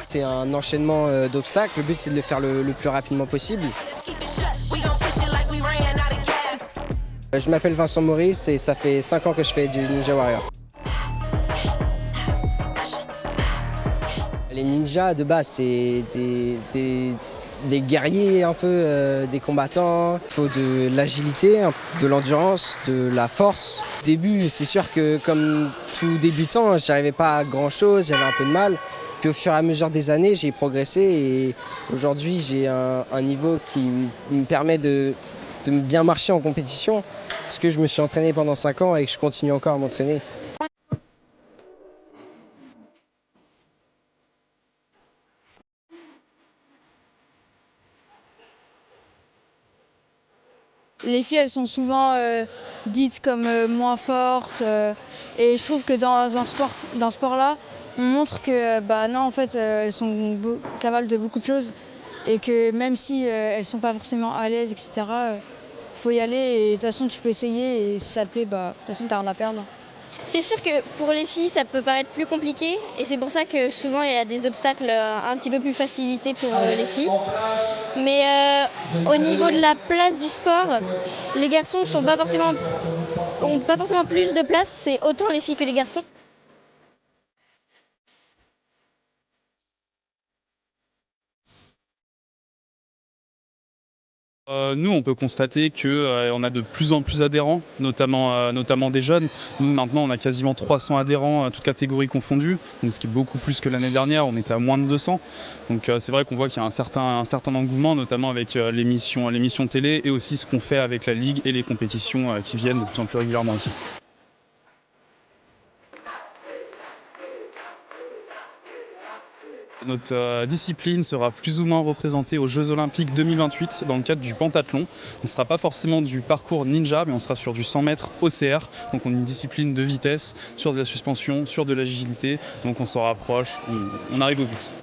C'est un enchaînement d'obstacles. Le but, c'est de le faire le plus rapidement possible. Je m'appelle Vincent Maurice et ça fait 5 ans que je fais du Ninja Warrior. Les ninjas, de base, c'est des guerriers un peu, des combattants. Il faut de l'agilité, de l'endurance, de la force. Au début, c'est sûr que comme tout débutant, je n'arrivais pas à grand-chose, j'avais un peu de mal. Puis au fur et à mesure des années, j'ai progressé et aujourd'hui, j'ai un niveau qui me permet de bien marcher en compétition parce que je me suis entraîné pendant 5 ans et que je continue encore à m'entraîner. Les filles, elles sont souvent dites comme moins fortes. Et je trouve que dans ce sport-là, on montre que non, en fait, elles sont capables de beaucoup de choses. Et que même si elles ne sont pas forcément à l'aise, etc., faut y aller. Et de toute façon, tu peux essayer. Et si ça te plaît, de toute façon, t'as rien à perdre. C'est sûr que pour les filles, ça peut paraître plus compliqué et c'est pour ça que souvent il y a des obstacles un petit peu plus facilités pour les filles. Mais au niveau de la place du sport, les garçons ont pas forcément plus de place, c'est autant les filles que les garçons. Nous, on peut constater qu'on a de plus en plus d'adhérents, notamment des jeunes. Nous, maintenant, on a quasiment 300 adhérents, toutes catégories confondues, donc ce qui est beaucoup plus que l'année dernière. On était à moins de 200. Donc c'est vrai qu'on voit qu'il y a un certain engouement, notamment avec l'émission télé et aussi ce qu'on fait avec la Ligue et les compétitions qui viennent de plus en plus régulièrement aussi. Notre discipline sera plus ou moins représentée aux Jeux Olympiques 2028 dans le cadre du pentathlon. On ne sera pas forcément du parcours ninja, mais on sera sur du 100 mètres OCR. Donc on a une discipline de vitesse, sur de la suspension, sur de l'agilité. Donc on s'en rapproche, on arrive au but.